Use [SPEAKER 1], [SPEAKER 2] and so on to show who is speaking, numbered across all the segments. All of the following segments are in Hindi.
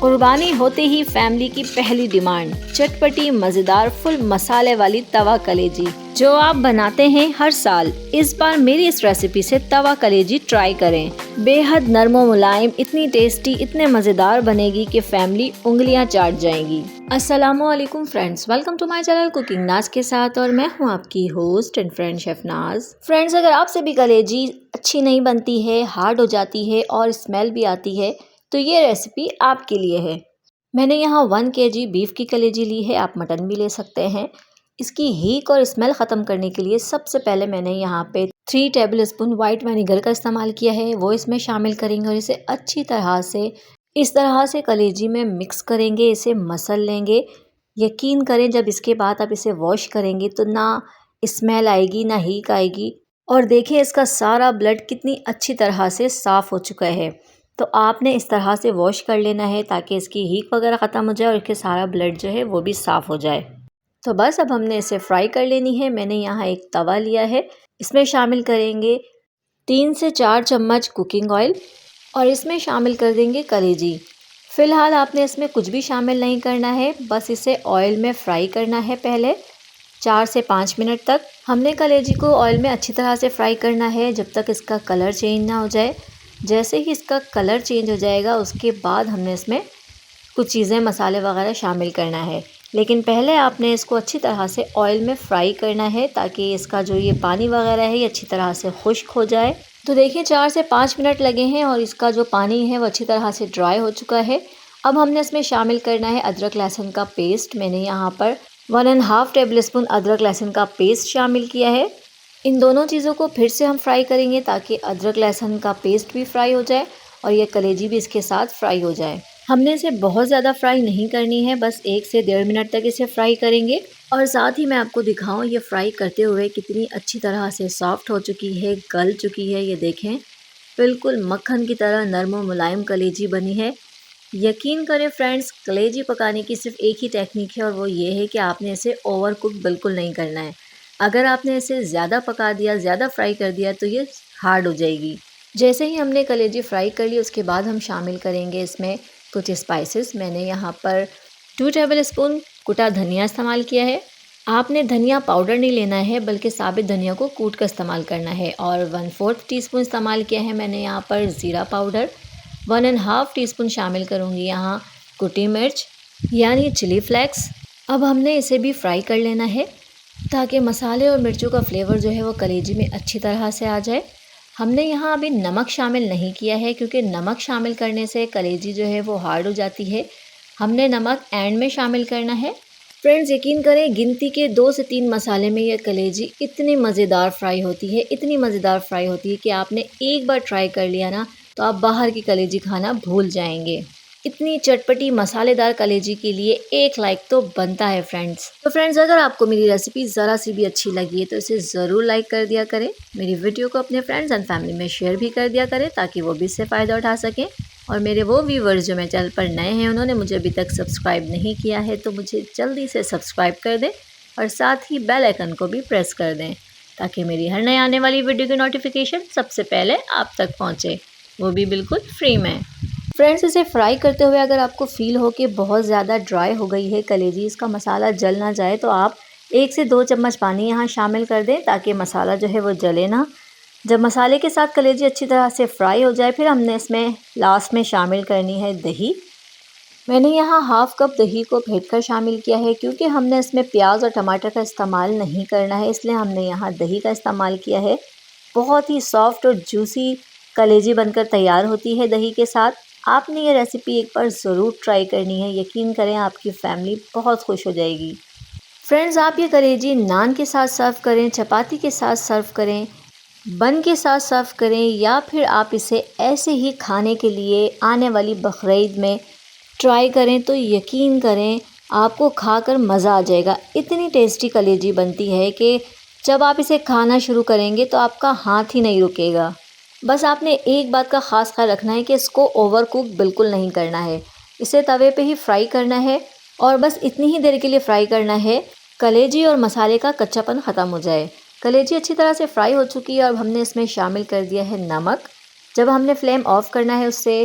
[SPEAKER 1] कुर्बानी होते ही फैमिली की पहली डिमांड चटपटी मजेदार फुल मसाले वाली तवा कलेजी जो आप बनाते हैं हर साल। इस बार मेरी इस रेसिपी से तवा कलेजी ट्राई करें। बेहद नरम मुलायम, इतनी टेस्टी, इतने मजेदार बनेगी कि फैमिली उंगलियां चाट जाएंगी। अस्सलामुअलैकुम friends, welcome to my channel cooking Naaz के साथ और मैं हूं आपकी host and friend chef Naaz. Friends, अगर आपसे भी कलेजी अच्छी नहीं बनती है, हार्ड हो जाती है और स्मेल भी आती है तो ये रेसिपी आपके लिए है। मैंने यहाँ 1 kg बीफ की कलेजी ली है, आप मटन भी ले सकते हैं। इसकी हीक और स्मेल ख़त्म करने के लिए सबसे पहले मैंने यहाँ पे 3 टेबलस्पून वाइट विनेगर का इस्तेमाल किया है, वो इसमें शामिल करेंगे और इसे अच्छी तरह से इस तरह से कलेजी में मिक्स करेंगे, इसे मसल लेंगे। यकीन करें जब इसके बाद आप इसे वॉश करेंगे तो ना स्मेल आएगी ना हीक आएगी। और देखें इसका सारा ब्लड कितनी अच्छी तरह से साफ़ हो चुका है। तो आपने इस तरह से वॉश कर लेना है ताकि इसकी हीक वगैरह ख़त्म हो जाए और इसके सारा ब्लड जो है वो भी साफ़ हो जाए। तो बस अब हमने इसे फ्राई कर लेनी है। मैंने यहाँ एक तवा लिया है, इसमें शामिल करेंगे 3 से 4 चम्मच कुकिंग ऑयल और इसमें शामिल कर देंगे कलेजी। फ़िलहाल आपने इसमें कुछ भी शामिल नहीं करना है, बस इसे ऑयल में फ्राई करना है। पहले 4 से 5 मिनट तक हमने कलेजी को ऑयल में अच्छी तरह से फ्राई करना है जब तक इसका कलर चेंज ना हो जाए। जैसे ही इसका कलर चेंज हो जाएगा उसके बाद हमने इसमें कुछ चीज़ें मसाले वगैरह शामिल करना है, लेकिन पहले आपने इसको अच्छी तरह से ऑयल में फ्राई करना है ताकि इसका जो ये पानी वगैरह है ये अच्छी तरह से खुश्क हो जाए। तो देखिए 4 से 5 मिनट लगे हैं और इसका जो पानी है वो अच्छी तरह से ड्राई हो चुका है। अब हमने इसमें शामिल करना है अदरक लहसुन का पेस्ट। मैंने यहाँ पर 1.5 टेबलस्पून अदरक लहसुन का पेस्ट शामिल किया है। इन दोनों चीज़ों को फिर से हम फ्राई करेंगे ताकि अदरक लहसुन का पेस्ट भी फ्राई हो जाए और ये कलेजी भी इसके साथ फ्राई हो जाए। हमने इसे बहुत ज़्यादा फ्राई नहीं करनी है, बस 1 से 1.5 मिनट तक इसे फ्राई करेंगे। और साथ ही मैं आपको दिखाऊं ये फ्राई करते हुए कितनी अच्छी तरह से सॉफ्ट हो चुकी है, गल चुकी है। ये देखें बिल्कुल मक्खन की तरह नरम और मुलायम कलेजी बनी है। यकीन करें फ्रेंड्स, कलेजी पकाने की सिर्फ एक ही टेक्निक है और वो ये है कि आपने इसे ओवर कुक बिल्कुल नहीं करना है। अगर आपने इसे ज़्यादा पका दिया, ज़्यादा फ्राई कर दिया तो ये हार्ड हो जाएगी। जैसे ही हमने कलेजी फ्राई कर ली उसके बाद हम शामिल करेंगे इसमें कुछ स्पाइसेस। मैंने यहाँ पर 2 टेबलस्पून कुटा धनिया इस्तेमाल किया है। आपने धनिया पाउडर नहीं लेना है बल्कि साबित धनिया को कूट कर इस्तेमाल करना है। और 1/4 टीस्पून इस्तेमाल किया है मैंने यहाँ पर ज़ीरा पाउडर। 1.5 टीस्पून शामिल करूँगी यहाँ कुटी मिर्च यानी चिली फ्लेक्स। अब हमने इसे भी फ्राई कर लेना है ताकि मसाले और मिर्चों का फ्लेवर जो है वो कलेजी में अच्छी तरह से आ जाए। हमने यहाँ अभी नमक शामिल नहीं किया है क्योंकि नमक शामिल करने से कलेजी जो है वो हार्ड हो जाती है। हमने नमक एंड में शामिल करना है। फ्रेंड्स, यकीन करें गिनती के 2 से 3 मसाले में यह कलेजी इतनी मज़ेदार फ्राई होती है, इतनी मज़ेदार फ्राई होती है कि आपने एक बार ट्राई कर लिया ना तो आप बाहर की कलेजी खाना भूल जाएंगे। इतनी चटपटी मसालेदार कलेजी के लिए 1 लाइक तो बनता है फ्रेंड्स। तो फ्रेंड्स, अगर आपको मेरी रेसिपी ज़रा सी भी अच्छी लगी है तो इसे ज़रूर लाइक कर दिया करें। मेरी वीडियो को अपने फ्रेंड्स एंड फैमिली में शेयर भी कर दिया करें ताकि वो भी इससे फ़ायदा उठा सकें। और मेरे वो व्यूवर्स जो मेरे चैनल पर नए हैं, उन्होंने मुझे अभी तक सब्सक्राइब नहीं किया है तो मुझे जल्दी से सब्सक्राइब कर दें और साथ ही बेल आइकन को भी प्रेस कर दें ताकि मेरी हर नई आने वाली वीडियो की नोटिफिकेशन सबसे पहले आप तक पहुँचे, वो भी बिल्कुल फ्री में। फ्रेंड्स, इसे फ्राई करते हुए अगर आपको फ़ील हो कि बहुत ज़्यादा ड्राई हो गई है कलेजी, इसका मसाला जल ना जाए तो आप 1 से 2 चम्मच पानी यहाँ शामिल कर दें ताकि मसाला जो है वो जले ना। जब मसाले के साथ कलेजी अच्छी तरह से फ्राई हो जाए फिर हमने इसमें लास्ट में शामिल करनी है दही। मैंने यहाँ 1/2 कप दही को फेंटकर शामिल किया है क्योंकि हमने इसमें प्याज और टमाटर का इस्तेमाल नहीं करना है, इसलिए हमने यहाँ दही का इस्तेमाल किया है। बहुत ही सॉफ्ट और जूसी कलेजी बनकर तैयार होती है दही के साथ। आपने ये रेसिपी एक बार ज़रूर ट्राई करनी है, यकीन करें आपकी फैमिली बहुत खुश हो जाएगी। फ्रेंड्स, आप ये कलेजी नान के साथ सर्व करें, चपाती के साथ सर्व करें, बन के साथ सर्व करें या फिर आप इसे ऐसे ही खाने के लिए आने वाली बकरीद में ट्राई करें तो यकीन करें आपको खाकर मज़ा आ जाएगा। इतनी टेस्टी कलेजी बनती है कि जब आप इसे खाना शुरू करेंगे तो आपका हाथ ही नहीं रुकेगा। बस आपने एक बात का ख़ास ख्याल रखना है कि इसको ओवर कुक बिल्कुल नहीं करना है, इसे तवे पे ही फ्राई करना है और बस इतनी ही देर के लिए फ्राई करना है कलेजी और मसाले का कच्चापन ख़त्म हो जाए। कलेजी अच्छी तरह से फ्राई हो चुकी है और हमने इसमें शामिल कर दिया है नमक। जब हमने फ्लेम ऑफ करना है उससे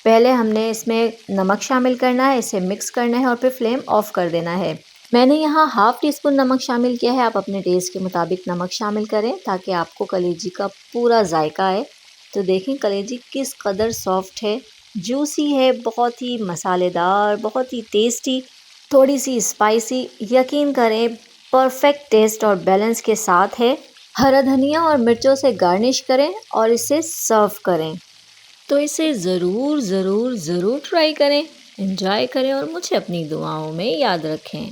[SPEAKER 1] पहले हमने इसमें नमक शामिल करना है, इसे मिक्स करना है और फिर फ्लेम ऑफ कर देना है। मैंने यहाँ हाफ़ टी स्पून नमक शामिल किया है, आप अपने टेस्ट के मुताबिक नमक शामिल करें ताकि आपको कलेजी का पूरा जायका आए। तो देखें कलेजी किस कदर सॉफ्ट है, जूसी है, बहुत ही मसालेदार, बहुत ही टेस्टी, थोड़ी सी स्पाइसी। यकीन करें परफेक्ट टेस्ट और बैलेंस के साथ है। हरा धनिया और मिर्चों से गार्निश करें और इसे सर्व करें। तो इसे ज़रूर ज़रूर ज़रूर ट्राई करें, एंजॉय करें और मुझे अपनी दुआओं में याद रखें।